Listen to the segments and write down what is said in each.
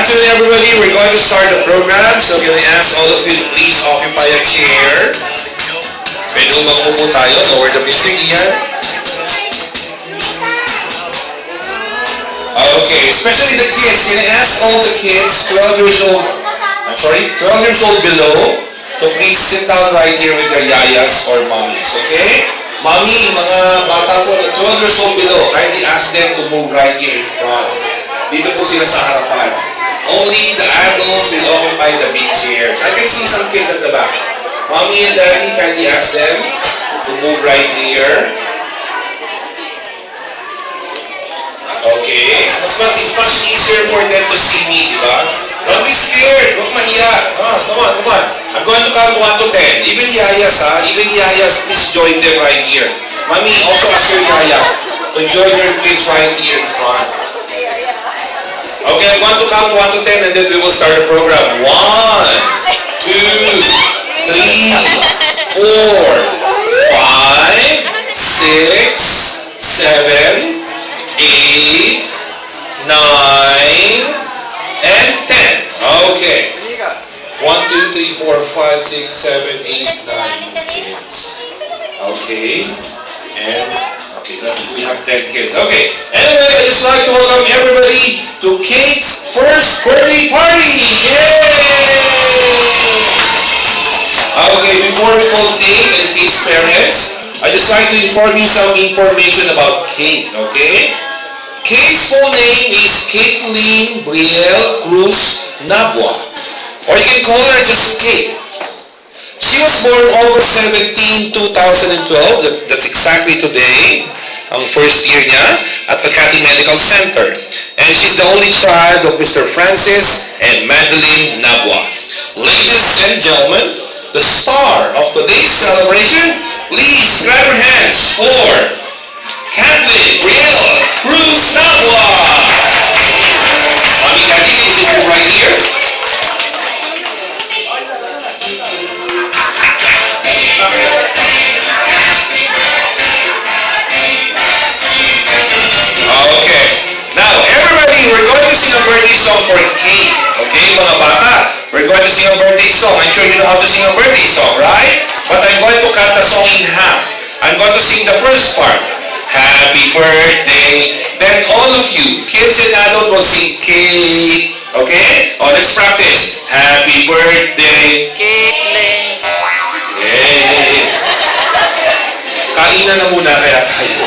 afternoon, everybody. We're going to start the program. So can I ask all of you to please occupy a chair? Pwede magpupo tayo. Lower the music. Iyan. Okay, especially the kids. Can I ask all the kids, 12 years old, 12 years old below, to please sit down right here with their yayas or mommies, okay? Mommy, mga bata po na 12 years old below, kindly ask them to move right here in front. Dito po sila sa harapan. Only the adults will occupy the big chairs. I can see some kids at the back. Mommy and Daddy, kindly ask them to move right here. Okay. It's much easier for them to see me, di ba? Don't be scared. Huwag mahiya. Come on. I'm going to count 1 to 10. Even yayas, please join them right here. Mommy, also ask your yaya to join your kids right here in front. Okay, I'm going to count 1 to 10 and then we will start the program. 1, 2, 3, 4, 5, 6, 7, 8, 9, and 10. Okay. 1, 2, 3, 4, 5, 6, 7, 8, 9 kids. Okay. And okay, we have 10 kids. Okay. Anyway, I just like to welcome everybody to Kate's first birthday party. Yay! Okay, before we call Kate and Kate's parents, I just like to inform you some information about Kate, okay? Kate's full name is Kathleen Brielle Cruz Nabua, or you can call her just Kate. She was born August 17, 2012, that's exactly today, ang first year niya, at Makati Medical Center. And she's the only child of Mr. Francis and Madeline Nabua. Ladies and gentlemen, the star of today's celebration, please grab your hands for Kathleen Brielle Cruz Nabua. Mommy Kathy, can you please come right here? Okay. Now, everybody, we're going to sing a birthday song for Kate. Okay, mga bata? We're going to sing a birthday song. I'm sure you know how to sing a birthday song, right? But I'm going to cut the song in half. I'm going to sing the first part. Happy birthday. Then all of you, kids and adults, will sing Kate. Okay? Oh, let's practice. Happy birthday. Caitlin. Yay. Kainan na muna kaya tayo.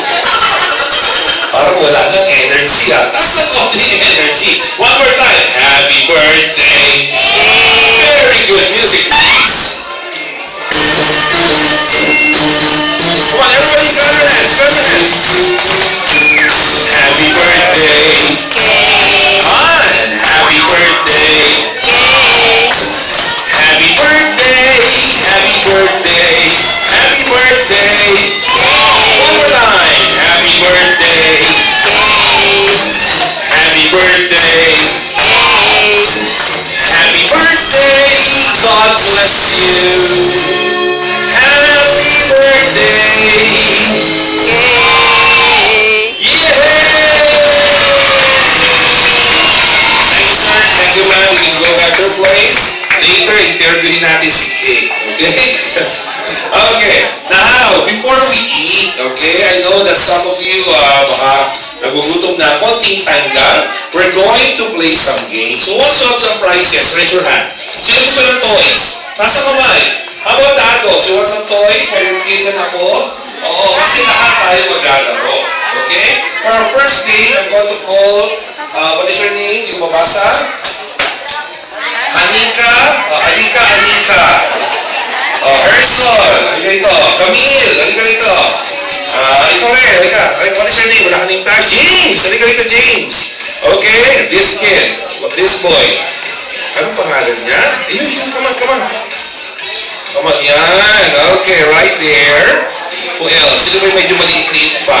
Parang wala ng energy ah. Taas na konti energy. One more time. Happy birthday. Very good. Music, please. Come on, everybody, grab your hands. Happy birthday. On. Happy birthday. Happy birthday. Happy birthday. Happy birthday. One more time. Happy birthday. Happy birthday. Happy birthday. God bless you. Happy birthday. Yay! Thank you, sir. Thank you, ma'am. We can go back to your place. Later, interviewin natin si Kate. Okay? Okay. Now, before we eat, okay, I know that some of you, baka nagugutom na konting time lang. We're going to play some games. So, what's up some prizes? Raise your hand. Sino gusto ng toys? Nasa kamay. How about the adults? You want some toys? For your kids and ako? Oo, kasi lahat tayo maglalaro. Okay? For our first game, I'm going to call, what is your name? Yung mabasa? Anika. Anika. Herson. Halika rito. Camille. Halika rito. Ito rin. Halika. What is your name? Wala ka name tag? James. Halika rito, James. Okay? This kid. This boy. Anong pangalan niya? Ayun. Come on. Come on, yan. Okay, right there. Who else? Sino ba medyo maliit-liit pa?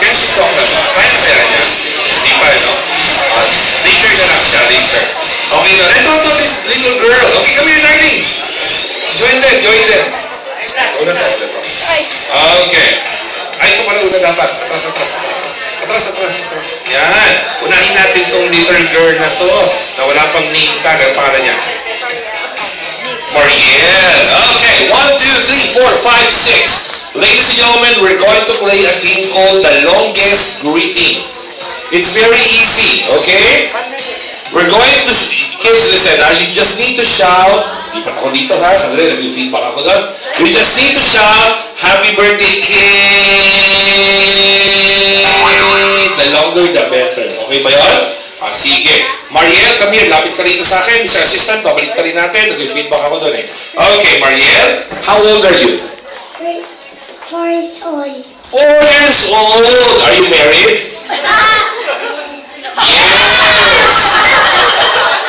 Can she talk na ba? Kaya niya? Hindi pa, no? Later na lang siya, later. Okay, no? Ito, this little girl. Okay, come here, darling. Join them. Una tayo. Okay. Ay, ito pala una dapat. Atas. Atras. Yan. Unahin natin itong little girl na to na wala pang name tag. Ang pangalan niya? Mariel. Okay. 1, 2, 3, 4, 5, 6. Ladies and gentlemen, we're going to play a game called The Longest Greeting. It's very easy, okay? We're going to, kids, listen, you just need to shout, lipat ako dito ha, sandali, nag-feedback ako doon. You just need to shout, Happy Birthday, kid! The longer, the better. Okay ba yun? Sige. Mariel, come here, lapit ka rito sa akin. Mr. Assistant, babalik ka rin natin. Nag-feedback ako doon eh. Okay, Mariel, how old are you? 4 years old. 4 years old! Are you married? Yes!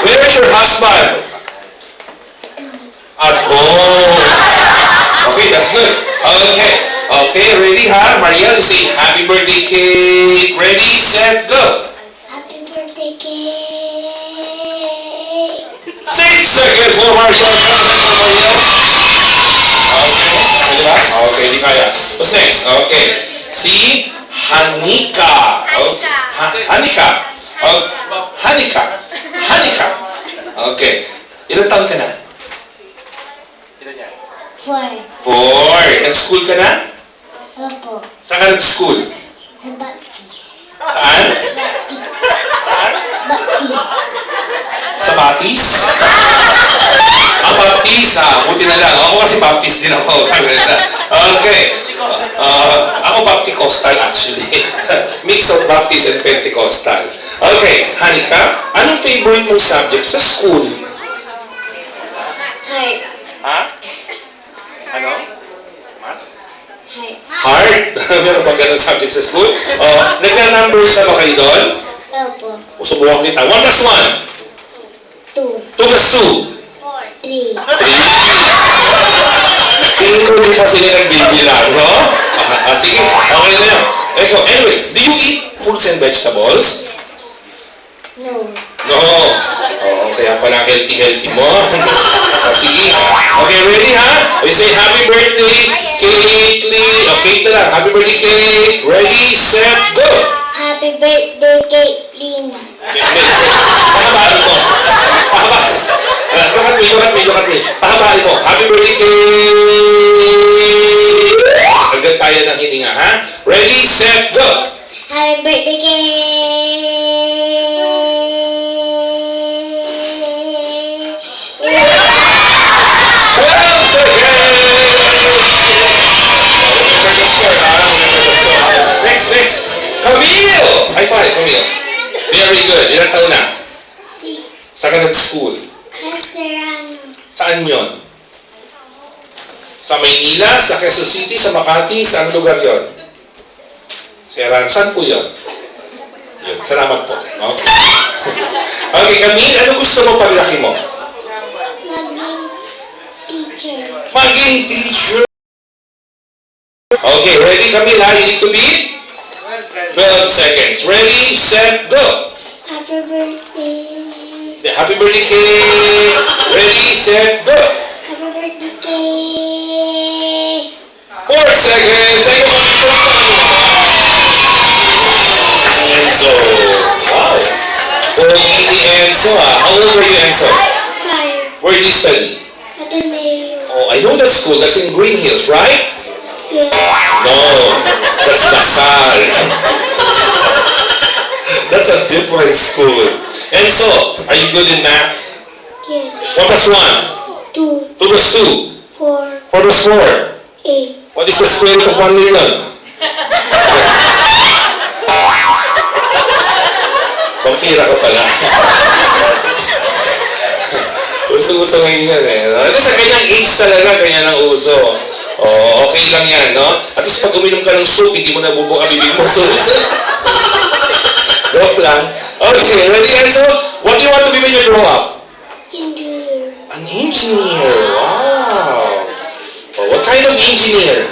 Where is your husband? At home. Okay, that's good. Okay, ready ha? Mariel, say happy birthday cake. Ready, set, go. Happy birthday, cake. 6 seconds for Mariel. Okay, di kaya. What's next? Okay. Si Hanika. Hanika. Hanika. Okay. Ilang taon ka na? 4. 4. Nag-school ka na? Opo. Saan ka nag-school? Sa Baptist. Saan? Baptist. Sa Baptist? Ang Baptist, buti na lang. Ako kasi Baptist din ako. Okay. Ako Bapticostal actually. Mix of Baptist and Pentecostal. Okay, Hanika, anong favorite mong subject sa school? Heart. Ha? Ano? Heart. Heart? Meron bang ganun subject sa school? Nagka-numbers na ba kayo doon? Opo. Subukan kita. 1 plus 1. 2. 2 plus 2. 3. 3. Tingin ko hindi pa sila nagbibilang, no? Sige, okay na yun. Anyway, do you eat fruits and vegetables? No. No. Kaya pala healthy mo. Sige. Okay, ready ha? We say happy birthday, Kate Lee. Okay na lang. Happy birthday, Kate. Ready, set, go. Happy birthday, Caitlin. Pahabain mo. Look at me. Pahabain mo. Happy birthday, Kate. Hanggang kaya ng hininga, ha? Ready, set, go. Happy birthday, Next. Camille! High five, Camille. Very good. Ilang taon na? 6. Saan ka nag-school? Serrano. Saan yon? Sa Maynila, sa Quezon City, sa Makati, saan lugar yon? Serrano. Saan po yon? Yun. Salamat po. Okay. Okay, Camille, ano gusto mo paglaki mo? Maging teacher. Okay, ready, Camille? You need to be 12 seconds. Ready, set, go. Happy birthday. Happy birthday, kid. Ready, set, go. Happy birthday, cake. 4 seconds. Thank you for Enzo. Wow. Pogi ni Enzo, How old were you, Enzo? 5. Where did you study? Ateneo. Oh, I know that school. That's in Green Hills, right? Yes. No, that's Lasal. That's a different school. Enzo, are you good in math? Yes. 1 plus 1. 2. 2 plus 2. 4. 4 plus 4. 8. What is the square root of 1 million? Pampira ka pala. Uso-uso ngayon yan Sa kanyang age talaga, ganyan ang uso. Okay lang yan, no? At least pag uminom ka ng soup, hindi mo nabubuka bibig mo. Joke lang. Okay, ready, Enzo? What do you want to be when you grow up? Engineer. An engineer. Wow. What kind of engineer?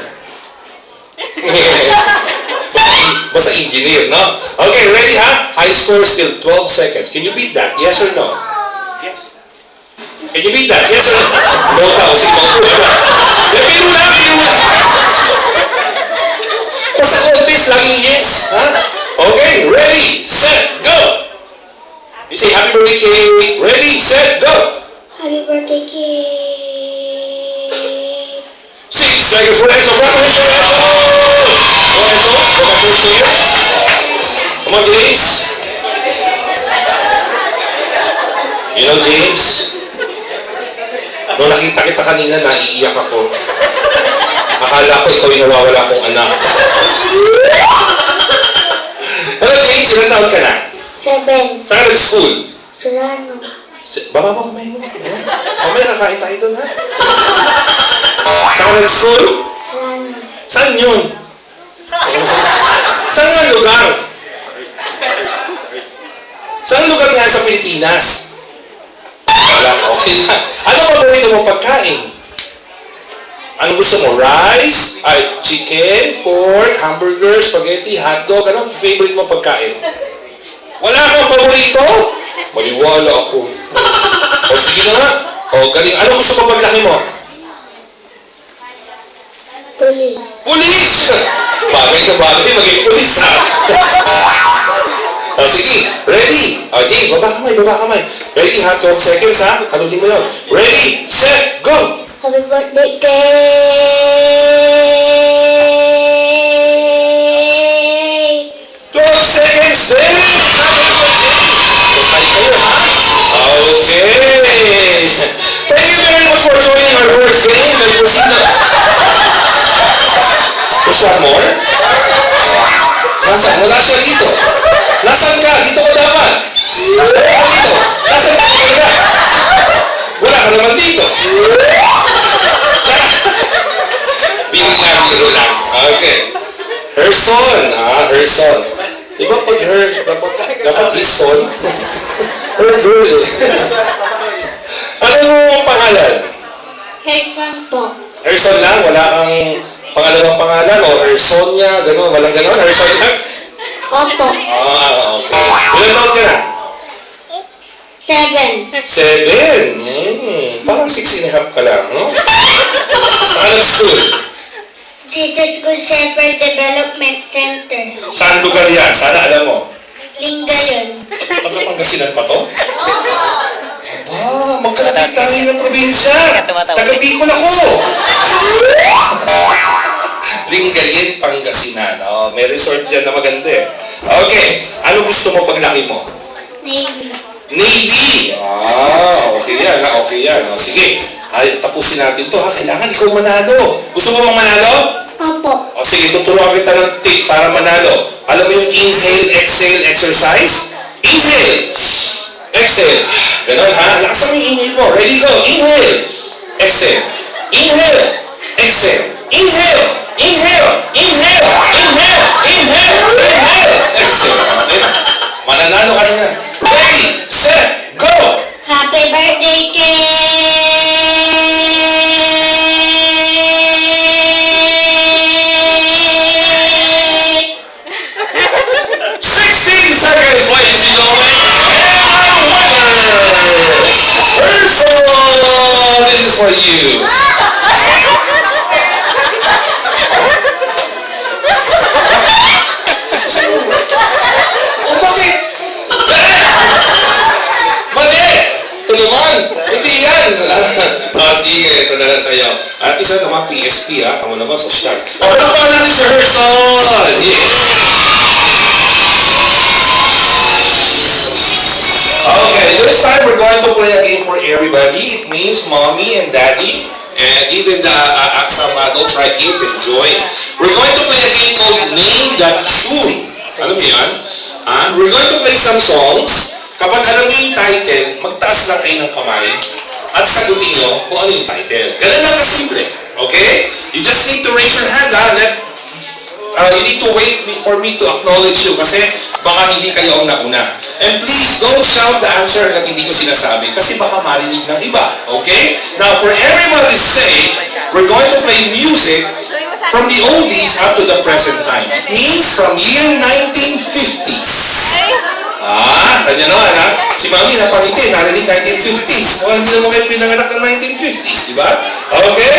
Basta engineer, no? Okay, ready, ha? High score still 12 seconds. Can you beat that? Yes or no? Yes. Can you beat that? Yes or no? No daw. Sige, biro lang. Basta contest, laging yes. Ha? Okay. Happy birthday cake. Ready, set, go. Happy birthday, cake. 6 seconds for Enzo. Congratulations, Enzo. Go, Enzo. Go back to your chair. Come on, James. You know, James, nung nakita kita kanina, naiiyak ako. Akala ko ikaw yung nawawala kong anak. Hello, James. Ilan taon ka na? 7. Saan ka nag-school? Solano. Baba mo kamay mo. Mamaya kakain tayo doon, ha? Saan ka nag-school? Solano. Saan yun? Saan nga lugar? Saan lugar nga sa Pilipinas? Wala, okay na. Ano paborito mong pagkain? Ano gusto mo? Rice? Chicken? Pork? Hamburger? Spaghetti? Hotdog? Ano favorite mong pagkain? Wala kang paborito? Maliwala ako. O sige na nga. O galing. Ano gusto mo paglaki mo? Police. Pulis! Bagay na bagay, maging pulis, ha? O sige, ready? O Jay, baba kamay. Ready, ha? 12 seconds, ha? Halutin mo yun. Ready, set, go! Happy birthday, cake. 12 seconds, then! Okay kayo, ha? Okay. Thank you very much for joining our first game. Let's proceed na. There's one more? Nasaan? Wala siya dito. Nasaan ka? Dito ka dapat. Nasaan ka dito? Nasaan ka talaga? Wala ka naman dito. Biro lang. Okay. Her son. Her son. Di ba pag her, dapat his son? Her girl eh. Ano yung pangalan? Herson po. Her son lang? Wala kang pangalawang pangalan o her Sonia, gano'n, walang gano'n, her son lang? Opo. Okay. Ilan taon ka na? 7. 7? Parang 6.5 ka lang, no? Saan nag-school? Jesus Good Shepherd Development Center. Saan lugar yan? Sana alam mo. Lingayon. Taga-Pangasinan pa to? Opo. Magkalapit tayo ng probinsya. Taga Bicol ako. Lingayen, Pangasinan. May resort dyan na maganda eh. Okay. Ano gusto mo paglaki mo? Navy. Navy! Okay yan. Okay yan. Sige. Tapusin natin to ha. Kailangan ikaw manalo. Gusto mo manalo? Opo. Sige, tuturuan kita ng tip para manalo. Alam mo yung inhale, exhale exercise? Inhale. Exhale. Ganon ha. Lakasan mo yung inhale mo. Ready, go. Inhale. Exhale. Inhale. Exhale. Inhale. Inhale. Inhale. Inhale. Inhale. Inhale. Exhale. Okay na. Mananalo ka na yan. Ready, set, go! Happy birthday, cake! 16 seconds, ladies and gentlemen. And winner! Person! This is for you. Oh, bakit? Mali! Ito naman! Hindi yan! Sige, ito na lang sa'yo. At isa naman PSP, ha? Tama naman sa start. O, ano pa natin si Herson? Okay, this time we're going to play a game for everybody. It means mommy and daddy, and even some adults like you can join. We're going to play a game called Name That Tune. Alam mo yan? We're going to play some songs. Kapag alam niyo yung title, magtaas lang kayo ng kamay at sagutin niyo kung ano yung title. Ganun lang kasimple. Okay? You just need to raise your hand, you need to wait for me to acknowledge you kasi baka hindi kayo ang nauna. And please, don't shout the answer na hindi ko sinasabi kasi baka marinig ng iba. Okay? Now, for everybody's sake, we're going to play music from the oldies up to the present time. Means from year 1950s. Kanya naman ha? Si Mami napangiti, narinig 1950s. Hindi naman kayo pinanganak ng 1950s, di ba? Okay?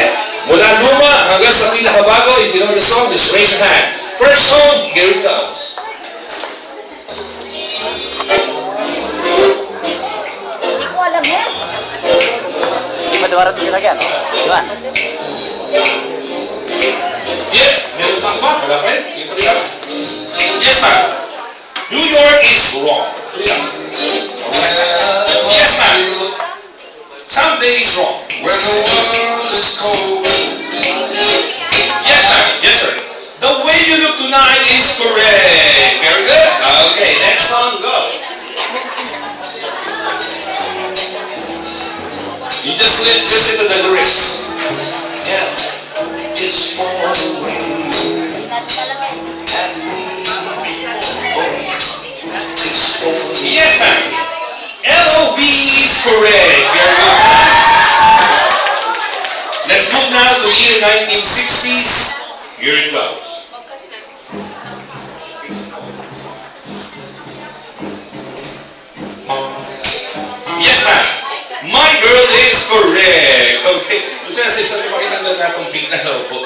Mula luma hanggang sa pinakabago, if you know the song, just raise your hand. First song, here it goes. yan. Iwan. Yeah, meron pas ba? Wala pa rin? Sige, tuloy lang. Yes, ma'am. New York is wrong. Tuloy lang. Yes, ma'am. Someday is wrong. When the world is cold, Yes, ma'am. Yes, sir. The way you look tonight is correct. Very good. Okay, next song, go. You just listen to the lyrics. Yeah. it's for the way it's for Yes, ma'am. LOV is correct. Very good. Let's move now to year 1960s. Here it goes. Yes, ma'am. My girl is correct. Okay. Gusto na sister, pakita na natong pink na logo.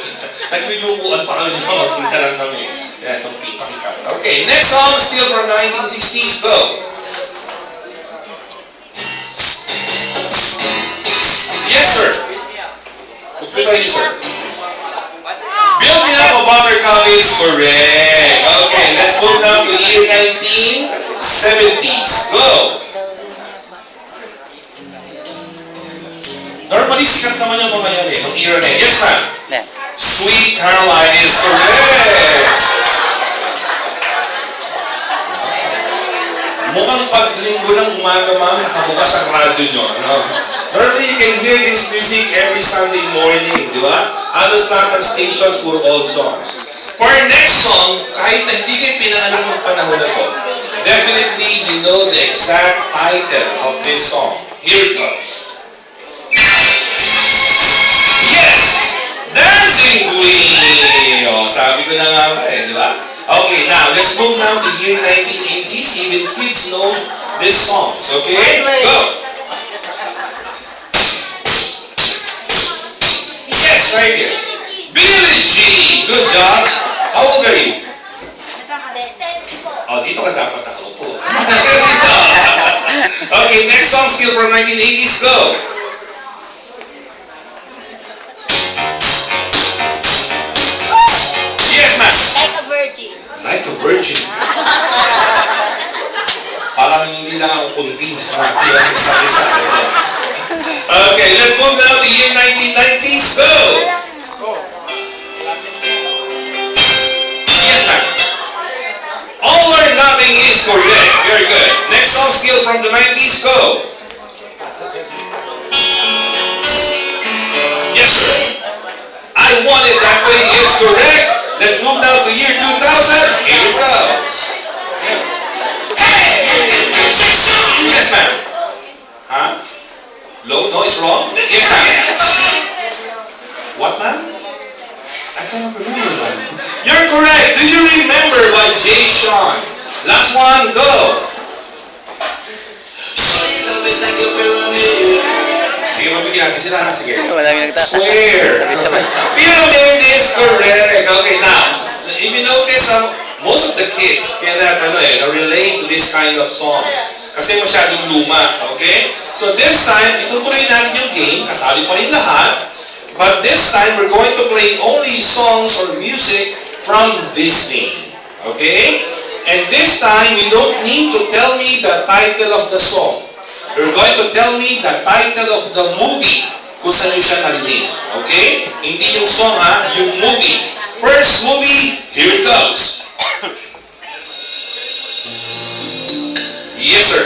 Nagluyukuan pa kami dito. Magpunta lang kami. Yan, itong pink pakita. Okay, next song, still from 1960s. Go. Yes, sir. Kumpulan niyo, sir. Build Me Up a Buttercup is correct. Okay, let's move now to year 1970s. Go. Normally, sikat naman yung mga yan eh. Ang era na yan. Yes, ma'am. Yan. Sweet Caroline is correct. Mukhang paglinggo ng umaga, ma'am, nakabukas ang radyo nyo. Ano? Normally, you can hear this music every Sunday morning, di ba? Halos lahat ng stations, puro old songs. For our next song, kahit na hindi kayo pinaalam ng panahon na to, definitely you know the exact title of this song. Here it goes. Yes! Dancing Queen! Oh, sabi ko na nga ba eh, di ba? Okay, now, let's move now to year 1980s. Even kids know these songs, okay? Go! Yes, right here. Billie Jean! Good job! How old are you? Oh, dito ka dapat nakaupo. Okay, next song still from 1980s. Go! Yes, ma'am. Like a virgin. Like a virgin. Parang hindi lang ako convinced na yung sabi sa akin. Okay, let's move now to year 1990s. Go! Yes, ma'am. All or Nothing is correct. Very good. Next song still from the 90s. Go! Yes, sir. I Want It That Way is correct. Let's move now to year 2000. Here it goes. Yes, ma'am. Huh? Low? No, it's wrong? Yes, ma'am. What, ma'am? I cannot remember, ma'am. You're correct. Do you remember by Jay Sean? Last one, go. Sige, mabigyan natin sila. Sige. Madami nagtataka. Swear. Sabay-sabay. Pyramid is correct. Okay, now, if you notice, most of the kids cannot relate to this kind of songs. Kasi masyadong luma. Okay? So this time, itutuloy natin yung game. Kasali pa rin lahat. But this time, we're going to play only songs or music from Disney. Okay? And this time, you don't need to tell me the title of the song. You're going to tell me the title of the movie kung saan nyo siya narinig. Okay? Hindi yung song ha, yung movie. First movie, here it goes. Yes, sir.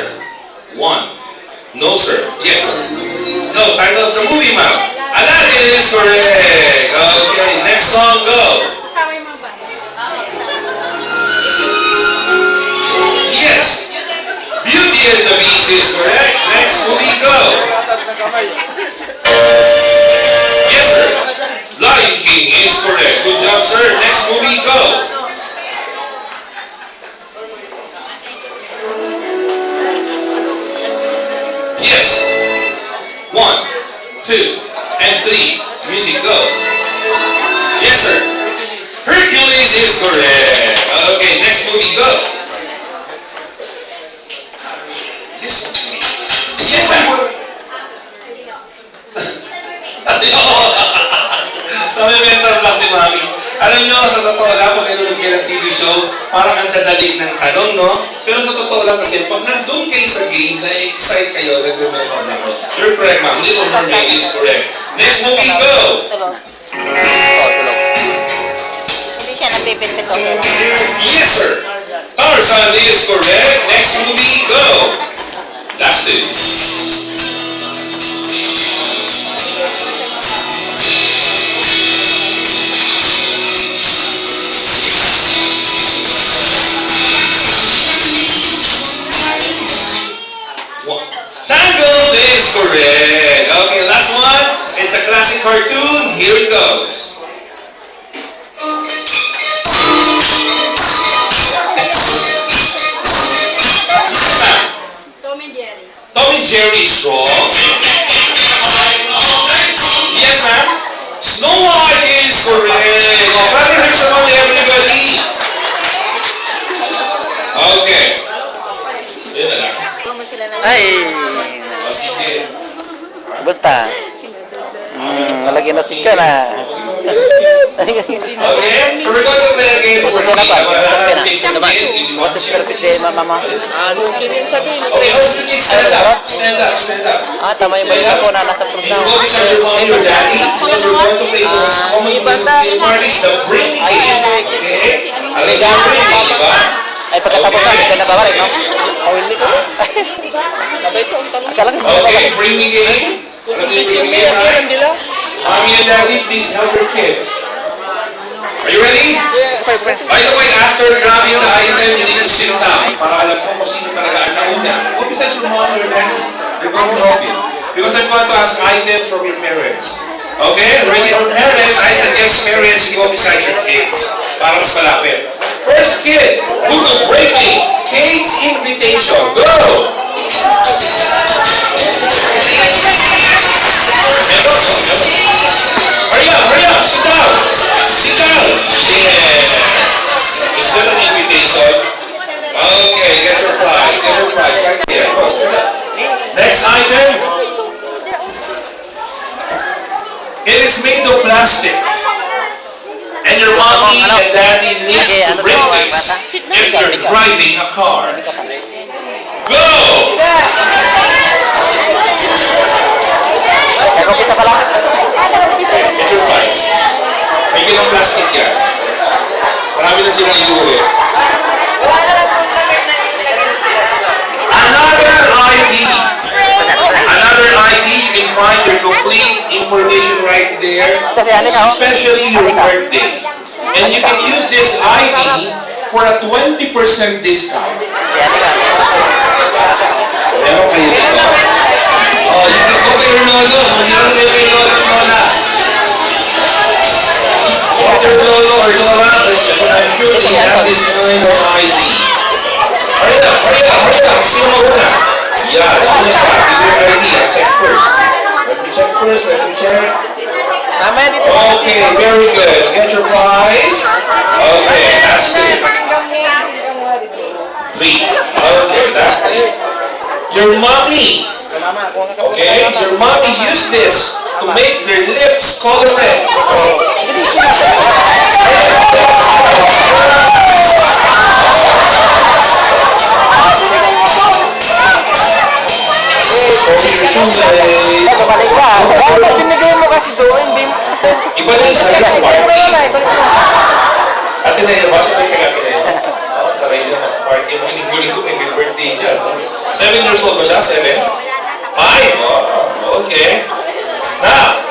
One. No, sir. Yes. No, title of the movie, ma'am. Aladdin is correct. Okay, next song, go. Yes. Beauty and the Beast is correct. Next movie, go. Yes, sir. Lion King is correct. Good job, sir. Next movie, go. Yes. 1, 2, and 3. Music, go. Yes, sir. Hercules is correct. Okay, next movie, go. Listen to me. Yes, ma'am. napakadali ng tanong, no? Pero sa totoo lang kasi, pag nandun kayo sa game, na-excite kayo, nag-remember na kayo. You're correct, ma'am. Little Mermaid is correct. Next movie, go! Tulog. Tulog. Hindi siya napipinpit o. Yes, sir. Tarzan is correct. Next movie, go! That's it. Tangled is correct. Okay, last one. It's a classic cartoon. Here it goes. Tom and Jerry. Tom and Jerry is wrong. Yes, ma'am. Snow White is correct. Oh, congratulations on everybody. Okay. Yun na lang. Gumo sila ng... Ay! O, sige. Basta. Nalagyan na ka na. Okay? So we're going to play a game for Basta na pa. me. 15 minutes. Give me one What's the perfect mama? Ano kinin sabihin? Okay, all the kids stand up. Stand up, stand up. Ah, tama yung balik ko na nasa front You na. go beside your mom and your daddy because we're going to play those common game parties, the bring game. Okay? Alam niyo ang bring game, di ba? Ay, pagkatapos na, hindi ka nabawalik, no? Oh, hindi ko. Sabay ito ang tanong. Akala ko hindi Okay, bring me game. Ano yung bring me game, right? Mommy and daddy, please help your kids. Are you ready? By the way, after grabbing the item, you need to sit down para alam ko kung sino talaga ang nauna. Go beside your mom or your daddy. They're going to help you. Because I'm going to ask items from your parents. Okay? Ready for parents? I suggest parents you go beside your kids para mas malapit. First kid, who will bring me Kate's invitation? Go! Hurry up, hurry up, sit down. Sit down. Yeah. Is that an invitation? Okay, get your prize. Get your prize right here. Go, stand up. Next item. It is made of plastic. And your mommy and daddy needs to bring this if you're driving a car. Go! Kita ka lang. Get your prize. May ganang plastic yan. Marami na silang iuwi. Another ID. Another ID, you can find your complete information right there, especially your birthday. And you can use this ID for a 20% discount. Meron kayo dito. Oh, you can go kay Lolo. Meron kayo kay Lolo at Lola. Go to Lolo or Lola. I'm sure they have this kind of ID. Hurry up, hurry up, hurry up. Sino muna? Yeah, let's do that. Give your ID. I'll check first. Let me check first. Let me check. Okay, very good. Get your prize. Okay, that's good. 3. Okay, that's 3. Your mommy. Okay, your mommy used this to make their lips color red. Balik ka. Dapat binigay mo kasi doon, hindi mo. Iba na yung sa party. Ate na yun, bakit may kagabi na yun? Saray na mas party mo. Hinig-gulig ko, may birthday dyan. 7 years old ba siya? 7? 5? Oh, okay. Now,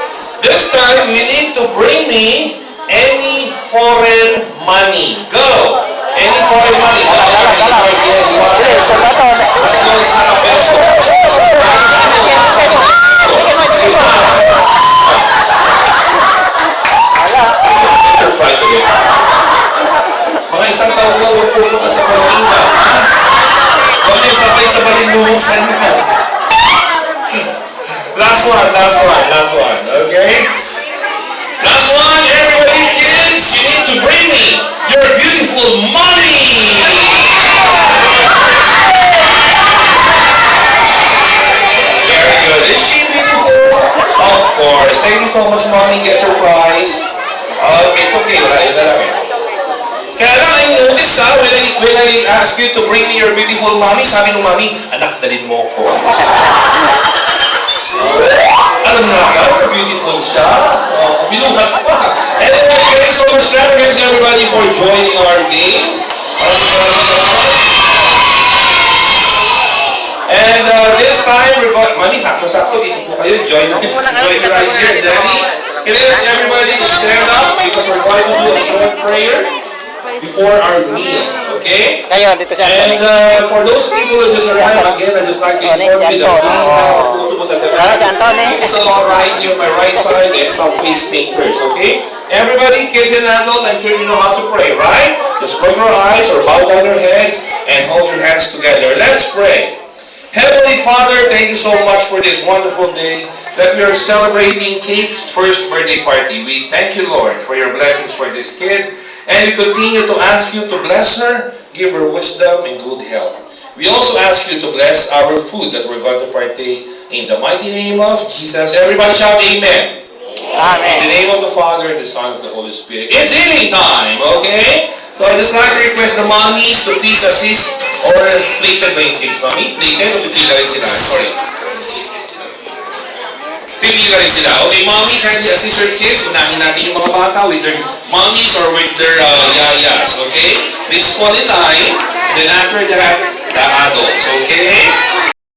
this time, you need to bring me any foreign money. Go! Any foreign money. Enterprise again. Mga isang taon na huwag puno ka sa Malinga. Huwag niyo sabay sa Malinluhusan na. Last one. Okay? Last one, everybody, kids, you need to bring me your beautiful money. Very good. Is she beautiful? Of course. Thank you so much, mommy. Get your prize. Okay, it's okay. Wala yun na lang eh. Kaya lang, I notice when I when I ask you to bring me your beautiful mommy, sabi ng mommy, anak, dalhin mo ko. Alam na agad, beautiful siya. Binuhat pa. Anyway, thank you so much, thanks everybody for joining our games. And this time, we're going, Mami, sakto-sakto, dito po kayo, join me right here, Daddy. Can I ask everybody to stand up because we're going to do a short prayer before our meal, okay? Ngayon, dito si Anthony. And for those people who just arrived, again, I'd just like to inform you that we have photo booth at the back. Si Anthony. It's a lot right here on my right side and some face painters, okay? Everybody, kids and adults, I'm sure you know how to pray, right? Just close your eyes or bow down your heads and hold your hands together. Let's pray. Heavenly Father, thank you so much for this wonderful day that we are celebrating Kate's first birthday party. We thank you, Lord, for your blessings for this kid. And we continue to ask you to bless her, give her wisdom and good health. We also ask you to bless our food that we're going to partake in the mighty name of Jesus. Everybody shout amen. Amen. In the name of the Father, and the Son, and the Holy Spirit. It's eating time, okay? So I just like to request the mommies to please assist or plated ba yung kids, mommy? Plated o pipila rin sila? Sorry. Pipila rin sila. Okay, mommy, kindly assist your kids. Unahin natin yung mga bata with their mommies or with their yayas, okay? Please fall in line. Then after that, the adults, okay?